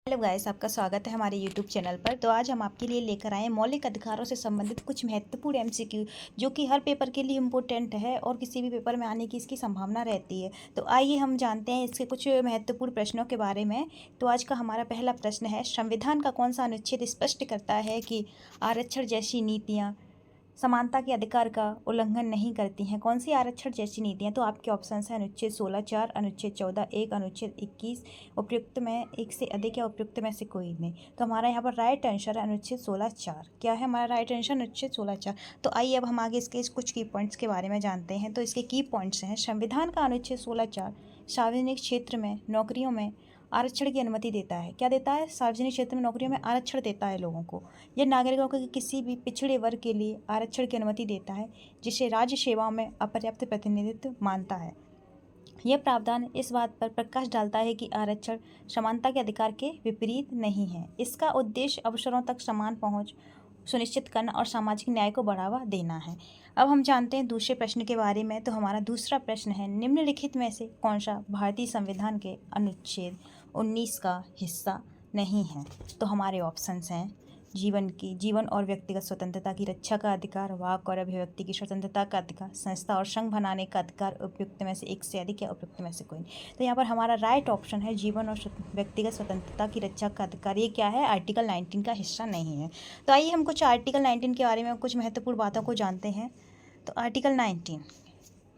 Hello guys, आपका स्वागत है हमारे यूट्यूब चैनल पर। तो आज हम आपके लिए लेकर आए मौलिक अधिकारों से संबंधित कुछ महत्वपूर्ण एमसीक्यू, जो कि हर पेपर के लिए इम्पोर्टेंट है और किसी भी पेपर में आने की इसकी संभावना रहती है। तो आइए हम जानते हैं इसके कुछ महत्वपूर्ण प्रश्नों के बारे में। तो आज का हमारा पहला प्रश्न है, संविधान का कौन सा अनुच्छेद स्पष्ट करता है कि आरक्षण जैसी नीतियाँ समानता के अधिकार का उल्लंघन नहीं करती हैं? कौन सी आरक्षण जैसी नीतियाँ? तो आपके ऑप्शंस हैं अनुच्छेद 16(4), अनुच्छेद 14(1), अनुच्छेद 21। उपयुक्त में एक से अधिक या उपयुक्त में से कोई नहीं। तो हमारा यहाँ पर राइट आंसर है अनुच्छेद 16(4). क्या है हमारा राइट आंसर? अनुच्छेद 16(4). तो आइए अब हम आगे इसके कुछ की पॉइंट्स के बारे में जानते हैं। तो इसके की पॉइंट्स हैं, संविधान का अनुच्छेद 16(4) सार्वजनिक क्षेत्र में नौकरियों में आरक्षण की अनुमति देता है। क्या देता है? सार्वजनिक क्षेत्र में नौकरियों में आरक्षण देता है लोगों को। यह नागरिकों के किसी भी पिछड़े वर्ग के लिए आरक्षण की अनुमति देता है, जिसे राज्य सेवाओं में अपर्याप्त प्रतिनिधित्व मानता है। यह प्रावधान इस बात पर प्रकाश डालता है कि आरक्षण समानता के अधिकार के विपरीत नहीं है। इसका उद्देश्य अवसरों तक समान पहुंच सुनिश्चित करना और सामाजिक न्याय को बढ़ावा देना है। अब हम जानते हैं दूसरे प्रश्न के बारे में। तो हमारा दूसरा प्रश्न है, निम्नलिखित में से कौन सा भारतीय संविधान के अनुच्छेद 19 का हिस्सा नहीं है? तो हमारे ऑप्शंस हैं, जीवन और व्यक्तिगत स्वतंत्रता की रक्षा का अधिकार, वाक और अभिव्यक्ति की स्वतंत्रता का अधिकार, संस्था और संघ बनाने का अधिकार। उपयुक्त में से एक से अधिक या उपयुक्त में से कोई नहीं। तो यहाँ पर हमारा राइट ऑप्शन है जीवन और व्यक्तिगत स्वतंत्रता की रक्षा का अधिकार। ये क्या है? आर्टिकल 19 का हिस्सा नहीं है। तो आइए हम कुछ आर्टिकल 19 के बारे में कुछ महत्वपूर्ण बातों को जानते हैं। तो आर्टिकल 19,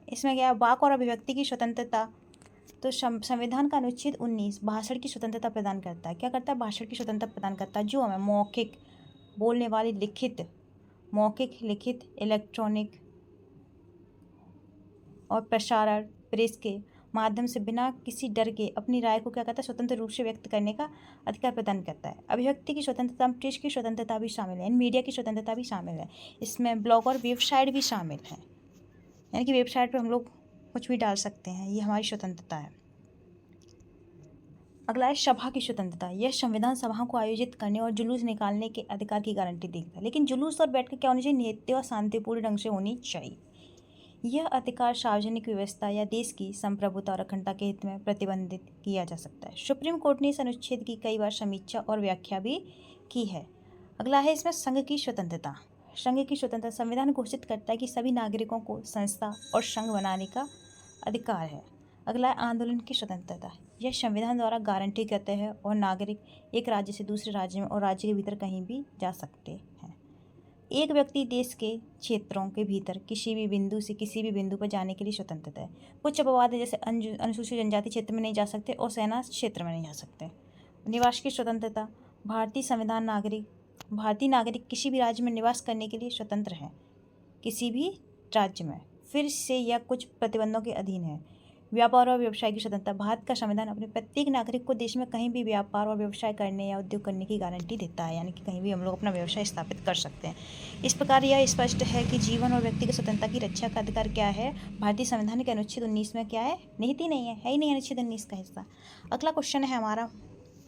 इसमें क्या है? वाक और अभिव्यक्ति की स्वतंत्रता। तो संविधान का अनुच्छेद 19 भाषण की स्वतंत्रता प्रदान करता है। क्या करता है? भाषण की स्वतंत्रता प्रदान करता है, जो हमें मौखिक, बोलने वाली, मौखिक, लिखित, इलेक्ट्रॉनिक और प्रसारण प्रेस के माध्यम से बिना किसी डर के अपनी राय को क्या करता है? स्वतंत्र रूप से व्यक्त करने का अधिकार प्रदान करता है। अभिव्यक्ति की स्वतंत्रता में प्रेस की स्वतंत्रता भी शामिल है, मीडिया की स्वतंत्रता भी शामिल है। इसमें ब्लॉग और वेबसाइट भी शामिल है, यानी कि वेबसाइट पर हम लोग कुछ भी डाल सकते हैं। ये हमारी स्वतंत्रता है। अगला है सभा की स्वतंत्रता। यह संविधान सभाओं को आयोजित करने और जुलूस निकालने के अधिकार की गारंटी देता है। लेकिन जुलूस और बैठक क्या होनी चाहिए? नियत और शांतिपूर्ण ढंग से होनी चाहिए। यह अधिकार सार्वजनिक व्यवस्था या देश की संप्रभुता और अखंडता के हित में प्रतिबंधित किया जा सकता है। सुप्रीम कोर्ट ने इस अनुच्छेद की कई बार समीक्षा और व्याख्या भी की है। अगला है इसमें संघ की स्वतंत्रता। संघ की स्वतंत्रता, संविधान घोषित करता है कि सभी नागरिकों को संस्था और संघ बनाने का अधिकार है। अगला है आंदोलन की स्वतंत्रता। यह संविधान द्वारा गारंटी करते हैं और नागरिक एक राज्य से दूसरे राज्य में और राज्य के भीतर कहीं भी जा सकते हैं। एक व्यक्ति देश के क्षेत्रों के भीतर किसी भी बिंदु से किसी भी बिंदु पर जाने के लिए स्वतंत्रता है। कुछ अपवाद है, जैसे अनुसूचित जनजाति क्षेत्र में नहीं जा सकते और सेना क्षेत्र में नहीं जा सकते। निवास की स्वतंत्रता। भारतीय नागरिक किसी भी राज्य में निवास करने के लिए स्वतंत्र है, किसी भी राज्य में, फिर से यह कुछ प्रतिबंधों के अधीन है। व्यापार और व्यवसाय की स्वतंत्रता। भारत का संविधान अपने प्रत्येक नागरिक को देश में कहीं भी व्यापार और व्यवसाय करने या उद्योग करने की गारंटी देता है, यानी कि कहीं भी हम लोग अपना व्यवसाय स्थापित कर सकते हैं। इस प्रकार यह स्पष्ट है कि जीवन और व्यक्तिगत स्वतंत्रता की रक्षा का अधिकार क्या है? भारतीय संविधान के अनुच्छेद 19 में क्या है? निहित ही नहीं है ही नहीं अनुच्छेद 19 का हिस्सा। अगला क्वेश्चन है हमारा,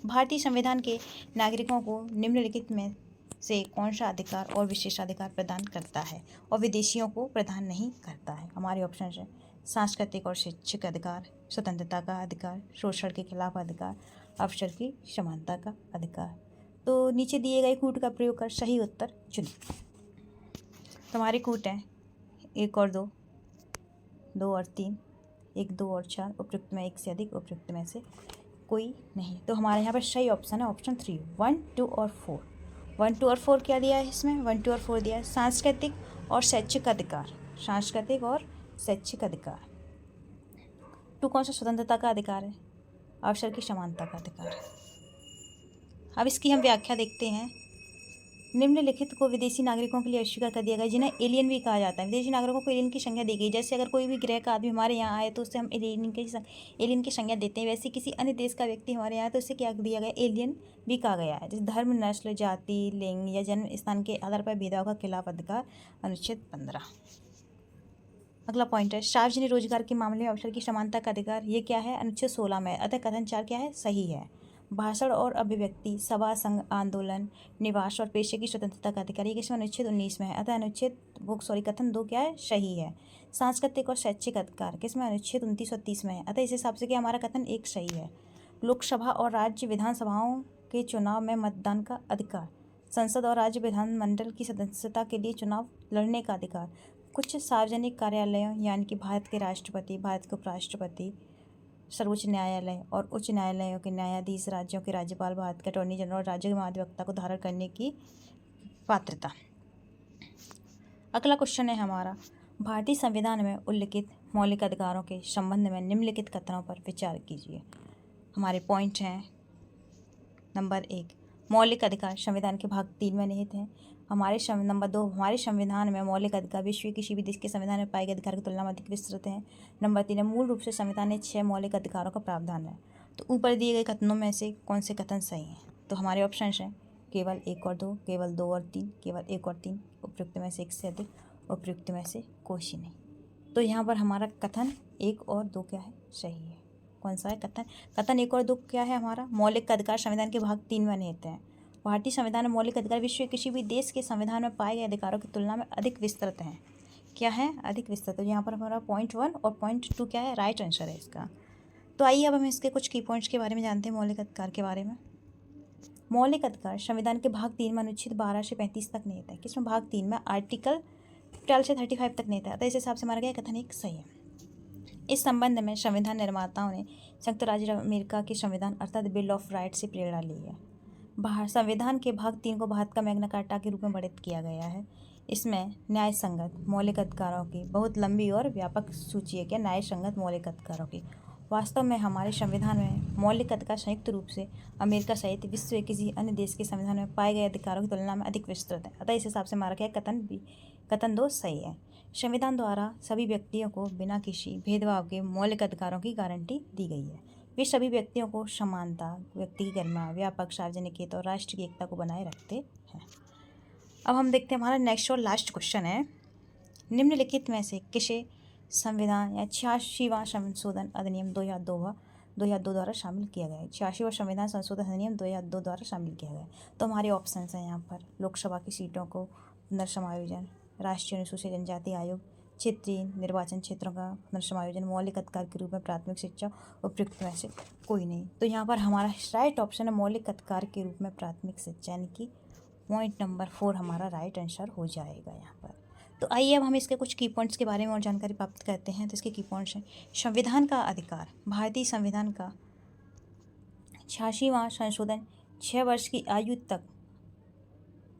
भारतीय संविधान के नागरिकों को निम्नलिखित में से कौन सा अधिकार और विशेषाधिकार प्रदान करता है और विदेशियों को प्रदान नहीं करता है? हमारे ऑप्शन है सांस्कृतिक और शैक्षिक अधिकार, स्वतंत्रता का अधिकार, शोषण के खिलाफ अधिकार, अवसर की समानता का अधिकार। तो नीचे दिए गए कूट का प्रयोग कर सही उत्तर चुनें। तुम्हारे कूट हैं 1 और 2, 2 और 3, 1, 2 और 4, उपयुक्त में एक से अधिक, उपयुक्त में से कोई नहीं। तो हमारे यहाँ पर सही ऑप्शन है ऑप्शन 3, 1, 2 और 4। 1, 2 और 4 क्या दिया है इसमें? 1, 2 और 4 दिया है सांस्कृतिक और शैक्षिक अधिकार। सांस्कृतिक और शैक्षिक अधिकार। 2 कौन सा? स्वतंत्रता का अधिकार है, अवसर की समानता का अधिकार है। अब इसकी हम व्याख्या देखते हैं। निम्नलिखित को विदेशी नागरिकों के लिए अस्वीकार कर दिया गया, जिन्हें एलियन भी कहा जाता है। विदेशी नागरिकों को एलियन की संज्ञा दी गई। जैसे अगर कोई भी ग्रह का आदमी हमारे यहाँ आए तो उससे हम एलियन की संज्ञा देते हैं। वैसे किसी अन्य देश का व्यक्ति हमारे यहाँ आए तो उससे क्या दिया गया? एलियन भी कहा गया है। जैसे धर्म, नस्ल, जाति, लिंग या जन्म स्थान के आधार पर भेदभाव का खिलाफ अधिकार, अनुच्छेद 15। अगला पॉइंट है सार्वजनिक रोजगार के मामले में अवसर की समानता का अधिकार। ये क्या है? अनुच्छेद 16 में। अतः कथन 4 क्या है? सही है। भाषण और अभिव्यक्ति, सभा, संघ, आंदोलन, निवास और पेशे की स्वतंत्रता का अधिकार, ये किसमें? अनुच्छेद 19 में है। अतः कथन 2 क्या है? सही है। सांस्कृतिक और शैक्षिक अधिकार किसमें? अनुच्छेद 29 और 30 में है। अतः इस हिसाब से क्या हमारा कथन 1 सही है। लोकसभा और राज्य विधानसभाओं के चुनाव में मतदान का अधिकार, संसद और राज्य विधानमंडल की सदस्यता के लिए चुनाव लड़ने का अधिकार, कुछ सार्वजनिक कार्यालयों यानी कि भारत के राष्ट्रपति, भारत के उपराष्ट्रपति, सर्वोच्च न्यायालय और उच्च न्यायालयों के न्यायाधीश, राज्यों के राज्यपाल, भारत के अटॉर्नी जनरल और राज्यों के महाधिवक्ता को धारण करने की पात्रता। अगला क्वेश्चन है हमारा, भारतीय संविधान में उल्लिखित मौलिक अधिकारों के संबंध में निम्नलिखित कथनों पर विचार कीजिए। हमारे पॉइंट हैं, नंबर 1, मौलिक अधिकार संविधान के भाग 3 में निहित हैं। नंबर 2, हमारे संविधान में मौलिक अधिकार विश्व के किसी भी देश के संविधान में पाए गए अधिकार की तुलना में अधिक विस्तृत हैं। नंबर 3 है, मूल रूप से संविधान में 6 मौलिक अधिकारों का प्रावधान है। तो ऊपर दिए गए कथनों में से कौन से कथन सही हैं? तो हमारे ऑप्शन हैं केवल 1 और 2, केवल 2 और 3, केवल 1 और 3, उपयुक्त में से 1 से अधिक, उपयुक्त में से कोई नहीं। तो यहाँ पर हमारा कथन 1 और 2 क्या है? सही है। कौन सा है कथन 1 और 2 क्या है हमारा? मौलिक अधिकार संविधान के भाग 3 में निहित हैं। भारतीय संविधान में मौलिक अधिकार विश्व के किसी भी देश के संविधान में पाए गए अधिकारों की तुलना में अधिक विस्तृत हैं। क्या है? अधिक विस्तृत। तो यहाँ पर हमारा पॉइंट 1 और पॉइंट 2 क्या है? राइट आंसर है इसका। तो आइए अब हम इसके कुछ की पॉइंट्स के बारे में जानते हैं, मौलिक अधिकार के बारे में। मौलिक अधिकार संविधान के भाग 3 में अनुच्छेद 12 से 35 तक निहित है। किसमें? भाग 3 में आर्टिकल 12 से 35 तक निहित है। अतः इस हिसाब से हमारा क्या कथन 1 सही है। इस संबंध में संविधान निर्माताओं ने संयुक्त राज्य अमेरिका के संविधान अर्थात बिल ऑफ राइट्स से प्रेरणा ली है। संविधान के भाग 3 को भारत का मैग्ना कार्टा के रूप में वर्णित किया गया है। इसमें न्याय संगत मौलिक अधिकारों की बहुत लंबी और व्यापक सूची है। क्या? न्याय संगत मौलिक अधिकारों की। वास्तव में हमारे संविधान में मौलिक अधिकार संयुक्त रूप से अमेरिका सहित विश्व के किसी अन्य देश के संविधान में पाए गए अधिकारों की तुलना में अधिक विस्तृत है। अतः इस हिसाब से हमारा क्या कथन 2 सही है। संविधान द्वारा सभी व्यक्तियों को बिना किसी भेदभाव के मौलिक अधिकारों की गारंटी दी गई है। वे सभी व्यक्तियों को समानता, व्यक्ति की गरिमा, व्यापक सार्वजनिक हित और राष्ट्र की एकता को बनाए रखते हैं। अब हम देखते हैं हमारा नेक्स्ट और लास्ट क्वेश्चन है, निम्नलिखित में से किसे संविधान या 86वां संशोधन अधिनियम 2002 द्वारा शामिल किया गया है? 86वां संविधान संशोधन अधिनियम 2002 द्वारा शामिल किया गया है। तो हमारे ऑप्शन हैं यहाँ पर, लोकसभा की सीटों को पुनर्समायोजन, राष्ट्रीय अनुसूचित जनजाति आयोग, क्षेत्रीय निर्वाचन क्षेत्रों का पुनर्समायोजन, मौलिक अधिकार के रूप में प्राथमिक शिक्षा, उपयुक्त में से कोई नहीं। तो यहाँ पर हमारा राइट ऑप्शन है मौलिक अधिकार के रूप में प्राथमिक शिक्षा, यानी कि पॉइंट नंबर 4 हमारा राइट आंसर हो जाएगा यहाँ पर। तो आइए अब हम इसके कुछ की पॉइंट्स के बारे में और जानकारी प्राप्त करते हैं। तो इसके की पॉइंट्स हैं, संविधान का अधिकार, भारतीय संविधान का 86वां संशोधन 6 वर्ष की आयु तक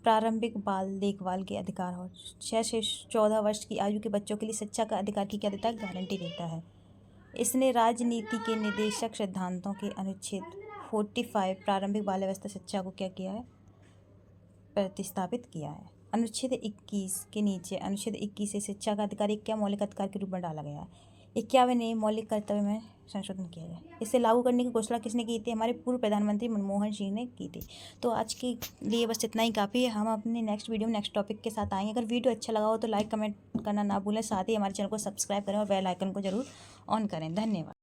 प्रारंभिक बाल देखभाल के अधिकार और 6 से 14 वर्ष की आयु के बच्चों के लिए शिक्षा का अधिकार की क्या देता है? गारंटी देता है। इसने राजनीति के निर्देशक सिद्धांतों के अनुच्छेद 45 प्रारंभिक बाल अवस्था शिक्षा को क्या किया है? प्रतिस्थापित किया है। अनुच्छेद 21 के नीचे अनुच्छेद 21 से शिक्षा का अधिकार एक क्या मौलिक अधिकार के रूप में डाला गया है। 51वें मौलिक कर्तव्य में संशोधन किया गया। इसे लागू करने की घोषणा किसने की थी? हमारे पूर्व प्रधानमंत्री मनमोहन सिंह ने की थी। तो आज के लिए बस इतना ही काफ़ी है। हम अपने नेक्स्ट वीडियो में नेक्स्ट टॉपिक के साथ आएंगे। अगर वीडियो अच्छा लगा हो तो लाइक कमेंट करना ना भूलें, साथ ही हमारे चैनल को सब्सक्राइब करें और बेल आइकन को जरूर ऑन करें। धन्यवाद।